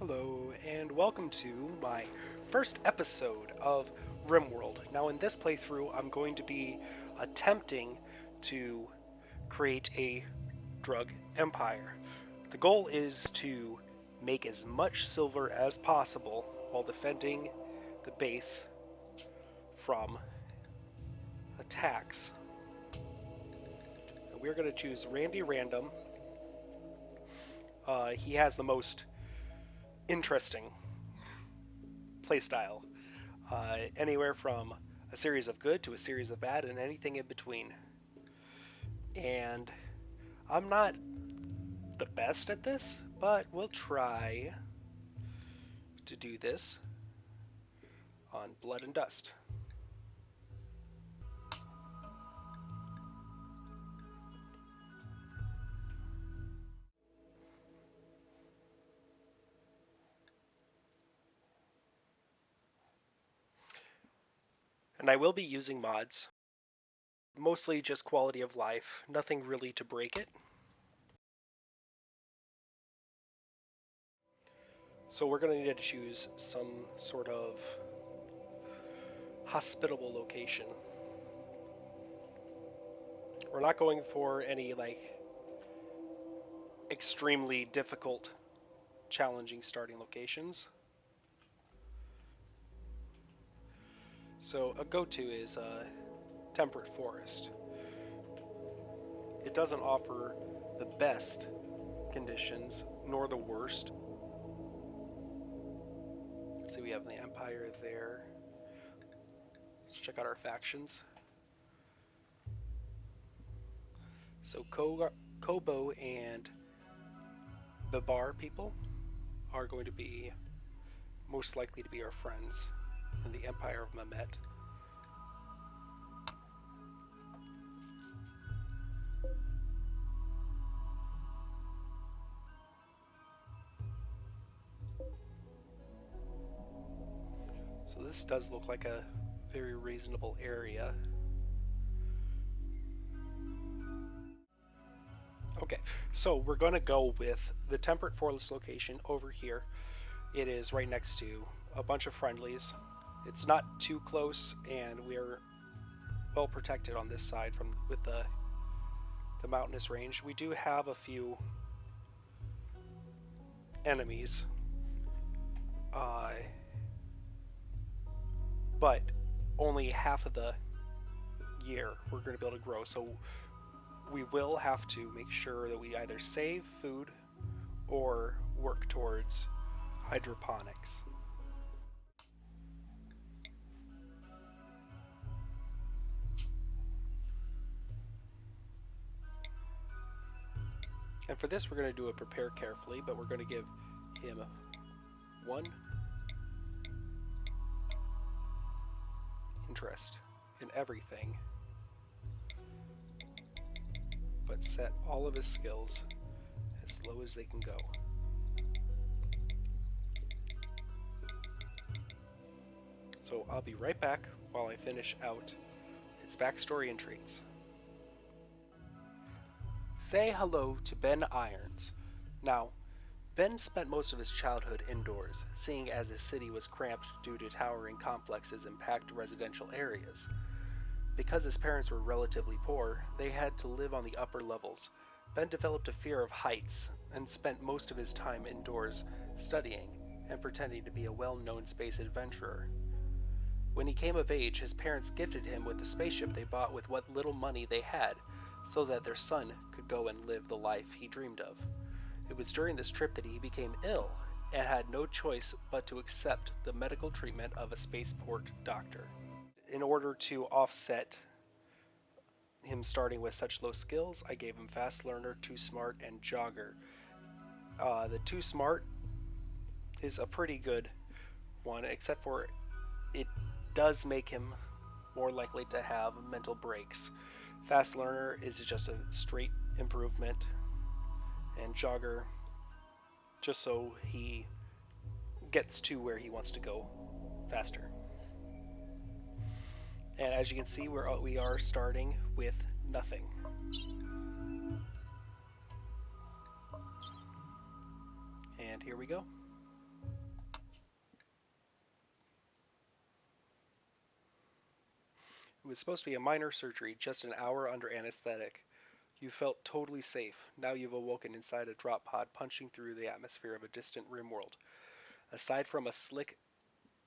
Hello, and welcome to my first episode of Rimworld. Now, in this playthrough, I'm going to be attempting to create a drug empire. The goal is to make as much silver as possible while defending the base from attacks. And we're going to choose Randy Random. He has the most interesting playstyle. Anywhere from a series of good to a series of bad and anything in between. And I'm not the best at this, but we'll try to do this on Blood and Dust. And I will be using mods. Mostly just quality of life, nothing really to break it. So we're going to need to choose some sort of hospitable location. We're not going for any extremely difficult, challenging starting locations. So a go-to is Temperate Forest. It doesn't offer the best conditions, nor the worst. Let's see, we have the Empire there. Let's check out our factions. So Kobo and Babar people are going to be most likely to be our friends in the Empire of Mehmet. So this does look like a very reasonable area. Okay, so we're going to go with the Temperate Forest location over here. It is right next to a bunch of friendlies. It's not too close, and we're well protected on this side with the mountainous range. We do have a few enemies, but only half of the year we're going to be able to grow. So we will have to make sure that we either save food or work towards hydroponics. And for this, we're going to do a prepare carefully, but we're going to give him one interest in everything, but set all of his skills as low as they can go. So I'll be right back while I finish out its backstory and traits. Say hello to Ben Irons. Now, Ben spent most of his childhood indoors, seeing as his city was cramped due to towering complexes and packed residential areas. Because his parents were relatively poor, they had to live on the upper levels. Ben developed a fear of heights and spent most of his time indoors studying and pretending to be a well-known space adventurer. When he came of age, his parents gifted him with a spaceship they bought with what little money they had, so that their son could go and live the life he dreamed of. It was during this trip that he became ill and had no choice but to accept the medical treatment of a spaceport doctor. In order to offset him starting with such low skills, I gave him Fast Learner, Too Smart, and Jogger. The Too Smart is a pretty good one, except for it does make him more likely to have mental breaks. Fast Learner is just a straight improvement, and Jogger just so he gets to where he wants to go faster. And as you can see, we are starting with nothing. And here we go. was supposed to be a minor surgery, just an hour under anesthetic. You felt totally safe. Now you've awoken inside a drop pod punching through the atmosphere of a distant Rimworld. Aside from a slick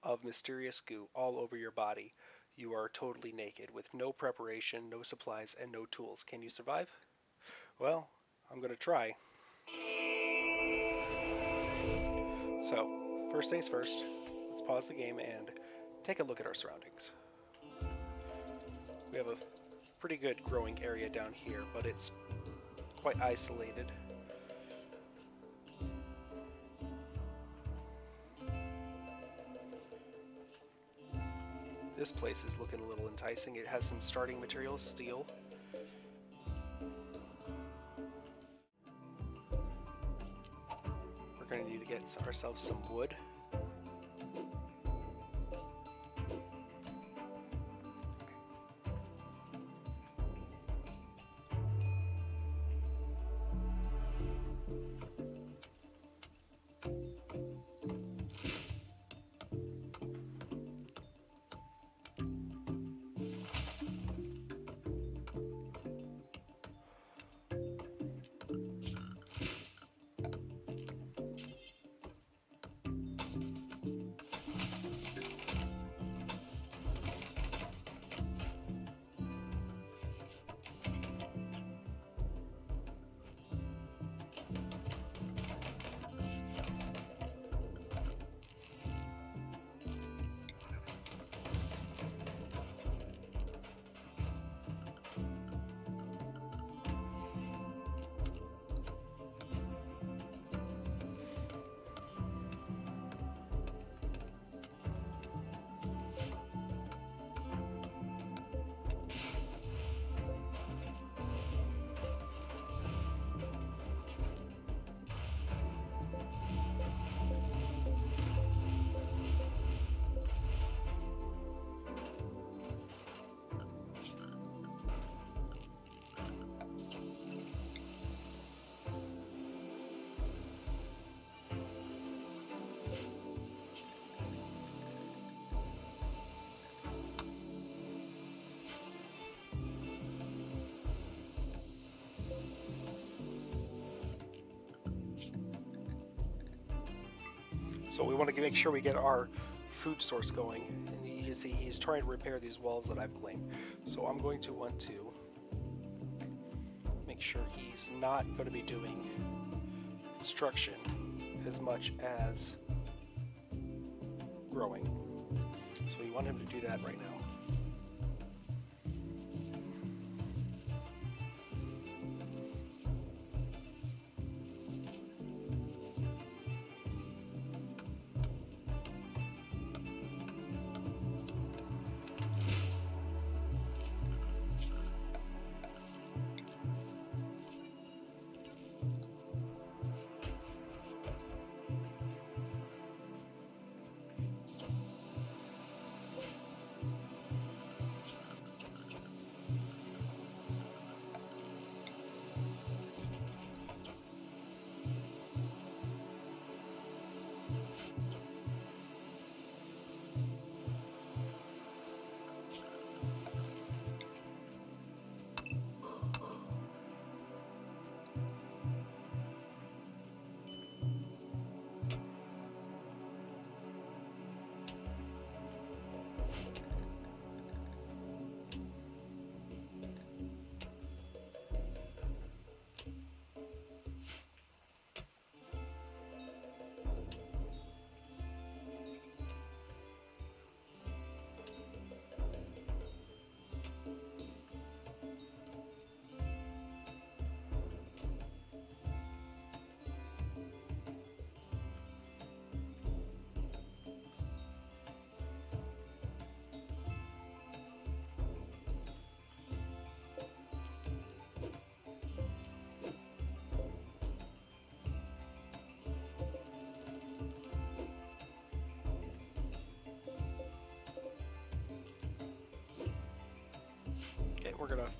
of mysterious goo all over your body, you are totally naked, with no preparation, no supplies, and no tools. Can you survive? Well, I'm gonna try. So, first things first, let's pause the game and take a look at our surroundings. We have a pretty good growing area down here, but it's quite isolated. This place is looking a little enticing. It has some starting materials, steel. We're going to need to get ourselves some wood. So we want to make sure we get our food source going. And you can see he's trying to repair these walls that I've claimed. So I'm going to want to make sure he's not going to be doing construction as much as growing. So we want him to do that right now.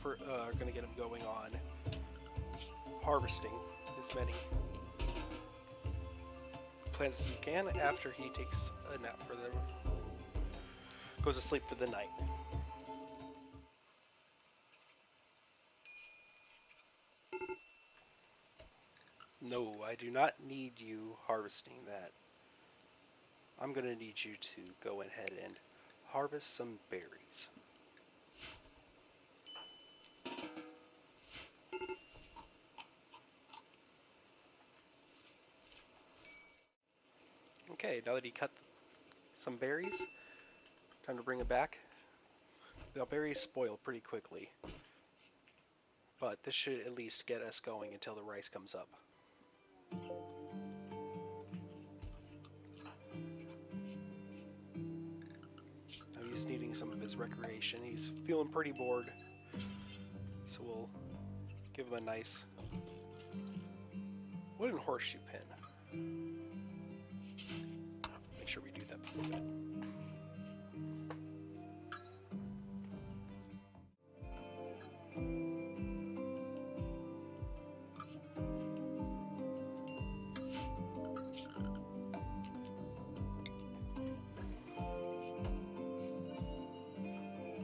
We're gonna get him going on harvesting as many plants as we can after he takes a nap goes to sleep for the night. No, I do not need you harvesting that. I'm going to need you to go ahead and harvest some berries. Okay, now that he cut some berries, time to bring it back. The berries spoil pretty quickly, but this should at least get us going until the rice comes up. Now he's needing some of his recreation. He's feeling pretty bored, so we'll give him a nice wooden horseshoe pin. Make sure we do that before bed.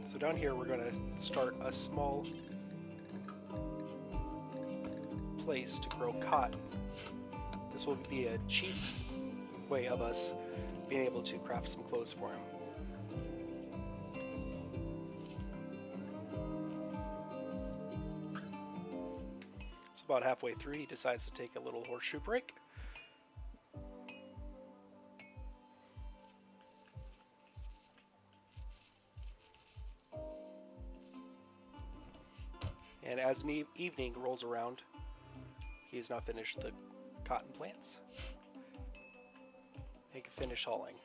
So down here we're going to start a small place to grow cotton. This will be a cheap way of us being able to craft some clothes for him. So about halfway through he decides to take a little horseshoe break. And as evening rolls around, he has not finished the cotton plants. He can finish hauling.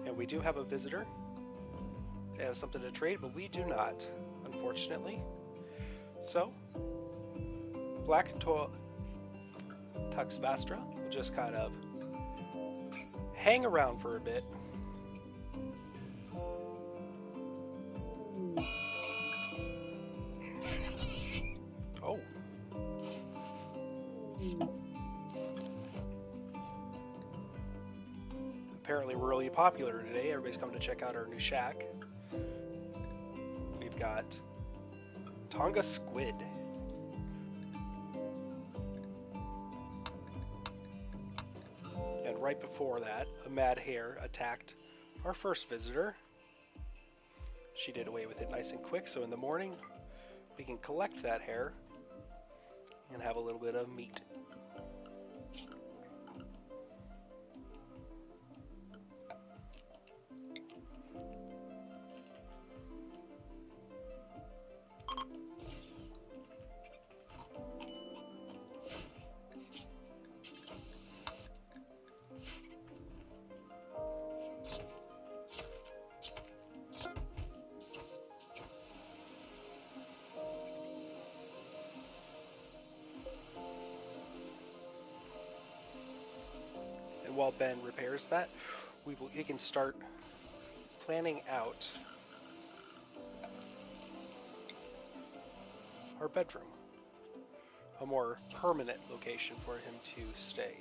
And we do have a visitor. They have something to trade, but we do not, unfortunately. So, Black Tuxvastra will just kind of hang around for a bit. Oh. Apparently we're really popular today. Everybody's come to check out our new shack. We've got Tonga Squid. And right before that, a mad hare attacked our first visitor. She did away with it nice and quick, so in the morning we can collect that hare and have a little bit of meat. And while Ben repairs that, we can start planning out our bedroom, a more permanent location for him to stay,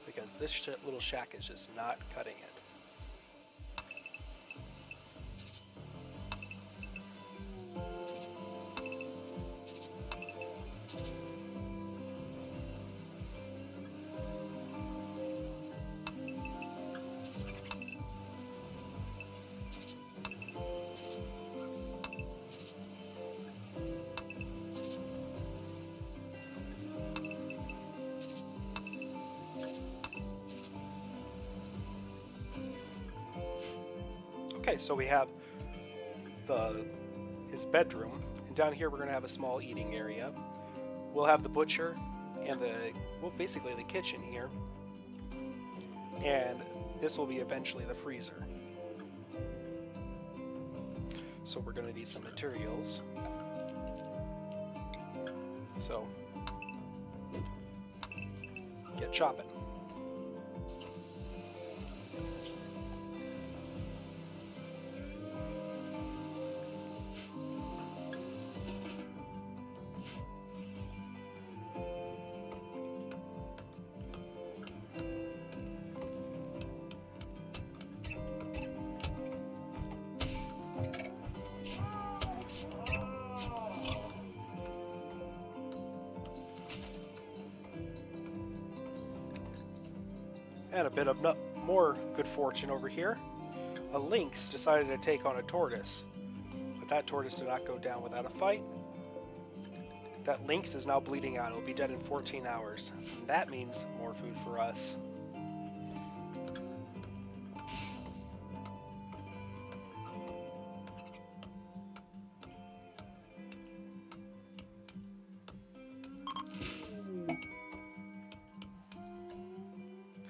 because this little shack is just not cutting it. Okay, so we have his bedroom, and down here we're going to have a small eating area. We'll have the butcher and basically the kitchen here, and this will be eventually the freezer. So we're going to need some materials. So get chopping. And a bit of more good fortune over here. A lynx decided to take on a tortoise, but that tortoise did not go down without a fight. That lynx is now bleeding out. It'll be dead in 14 hours. And that means more food for us.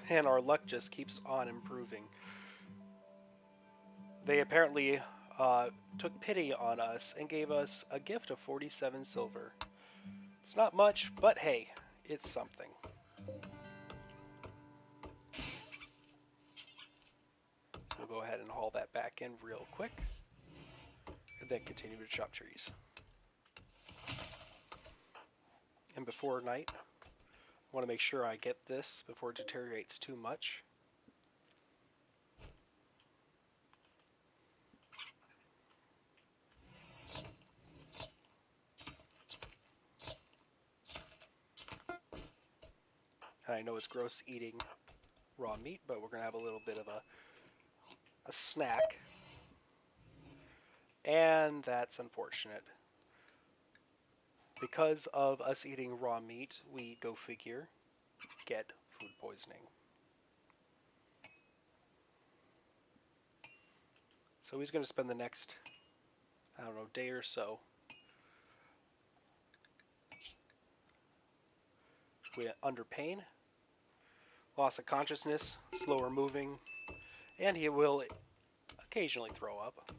And our luck just keeps on improving. They apparently took pity on us and gave us a gift of 47 silver. It's not much, but hey, it's something. So we'll go ahead and haul that back in real quick, and then continue to chop trees. And before night, I want to make sure I get this before it deteriorates too much. And I know it's gross eating raw meat, but we're going to have a little bit of a snack. And that's unfortunate. Because of us eating raw meat, we, go figure, get food poisoning. So he's going to spend the next, I don't know, day or so under pain, loss of consciousness, slower moving, and he will occasionally throw up.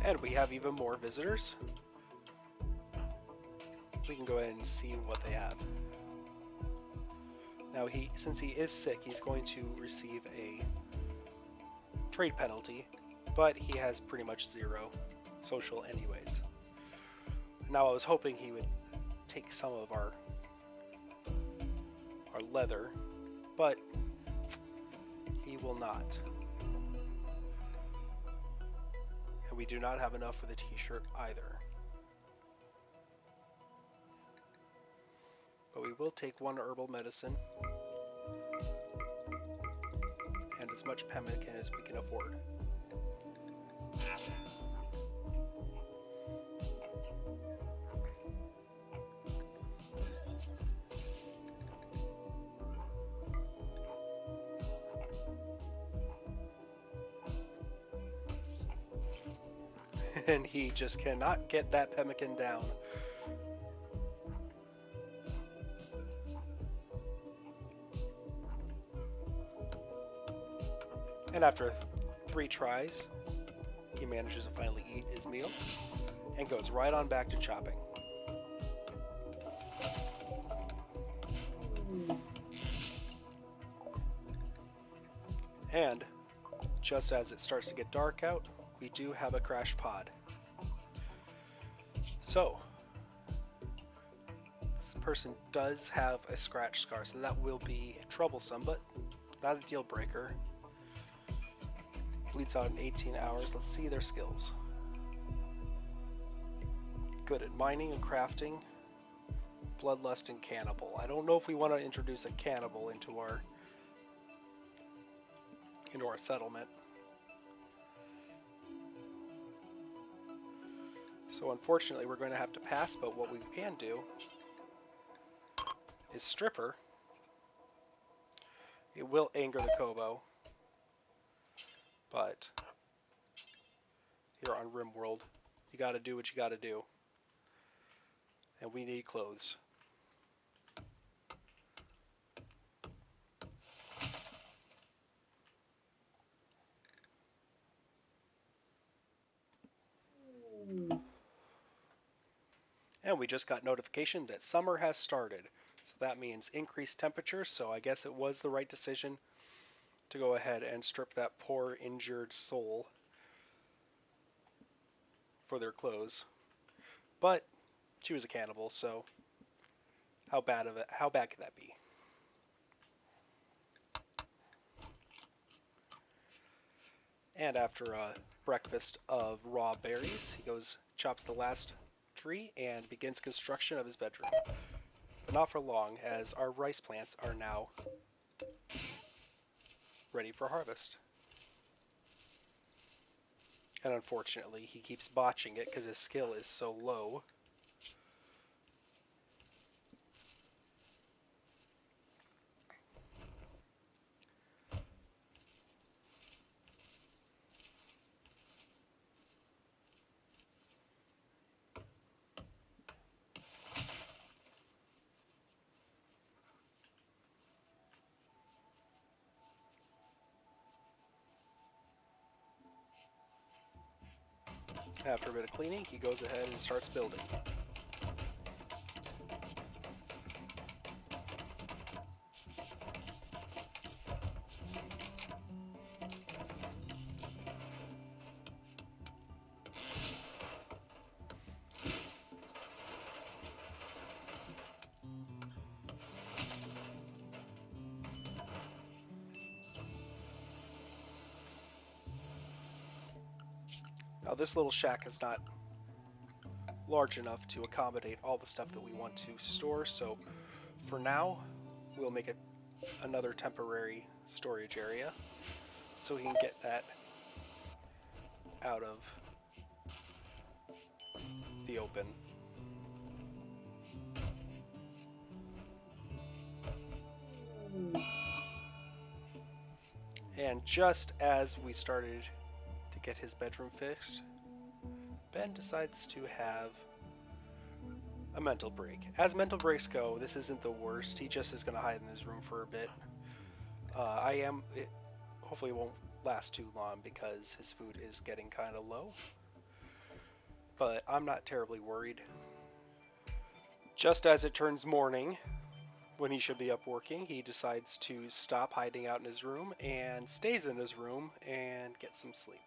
And we have even more visitors. We can go ahead and see what they have. Now, since he is sick, he's going to receive a trade penalty, but he has pretty much 0 social anyways. Now, I was hoping he would take some of our leather, but he will not. And we do not have enough for the t-shirt either. But we will take 1 herbal medicine and as much pemmican as we can afford. And he just cannot get that pemmican down. And after 3 tries, he manages to finally eat his meal and goes right on back to chopping. And just as it starts to get dark out, we do have a crash pod. So, this person does have a scratch scar, so that will be troublesome, but not a deal breaker. Bleeds out in 18 hours. Let's see their skills. Good at mining and crafting, bloodlust and cannibal. I don't know if we want to introduce a cannibal into our settlement. So unfortunately we're going to have to pass, but what we can do is stripper. It will anger the Kobo, but here on Rimworld, you gotta do what you gotta do. And we need clothes. And we just got notification that summer has started. So that means increased temperature, so I guess it was the right decision to go ahead and strip that poor injured soul for their clothes. But she was a cannibal, so how bad could that be? And after a breakfast of raw berries, he goes, chops the last tree, and begins construction of his bedroom. But not for long, as our rice plants are now ready for harvest. And unfortunately, he keeps botching it because his skill is so low. After a bit of cleaning, he goes ahead and starts building. Now this little shack is not large enough to accommodate all the stuff that we want to store, so for now we'll make it another temporary storage area so we can get that out of the open. And just as we started to get his bedroom fixed, Ben decides to have a mental break. As mental breaks go, this isn't the worst. He just is going to hide in his room for a bit. Hopefully it won't last too long because his food is getting kind of low. But I'm not terribly worried. Just as it turns morning, when he should be up working, he decides to stop hiding out in his room and stays in his room and gets some sleep.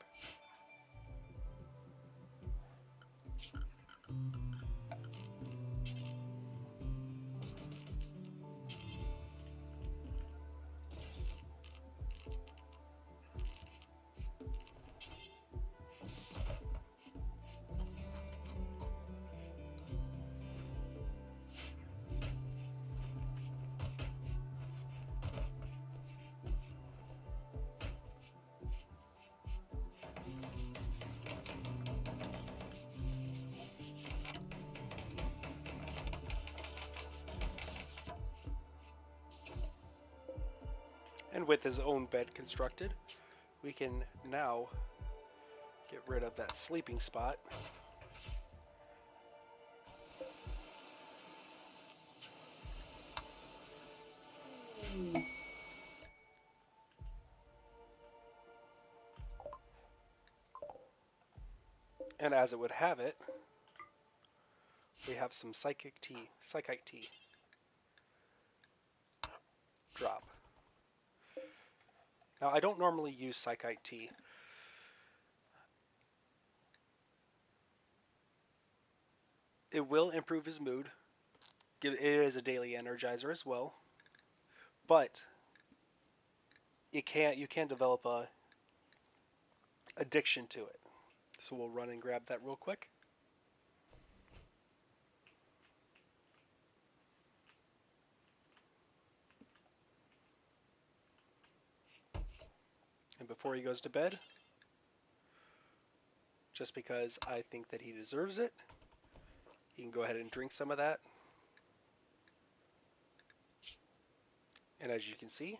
And with his own bed constructed, we can now get rid of that sleeping spot. And as it would have it, we have some psychic tea drop. Now I don't normally use psychic tea. It will improve his mood. It is a daily energizer as well, but you can develop a addiction to it. So we'll run and grab that real quick. And before he goes to bed, just because I think that he deserves it, he can go ahead and drink some of that. And as you can see,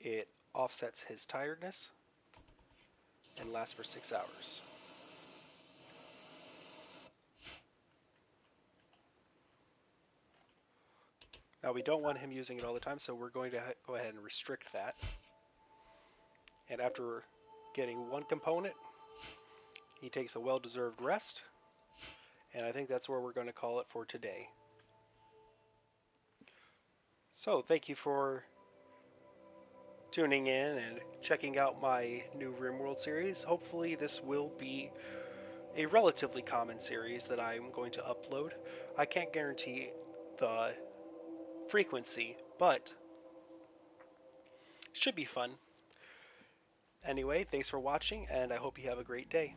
it offsets his tiredness and lasts for 6 hours. Now we don't want him using it all the time, so we're going to go ahead and restrict that. And after getting one component, he takes a well-deserved rest. And I think that's where we're going to call it for today. So thank you for tuning in and checking out my new Rimworld series. Hopefully this will be a relatively common series that I'm going to upload. I can't guarantee the frequency, but it should be fun. Anyway, thanks for watching, and I hope you have a great day.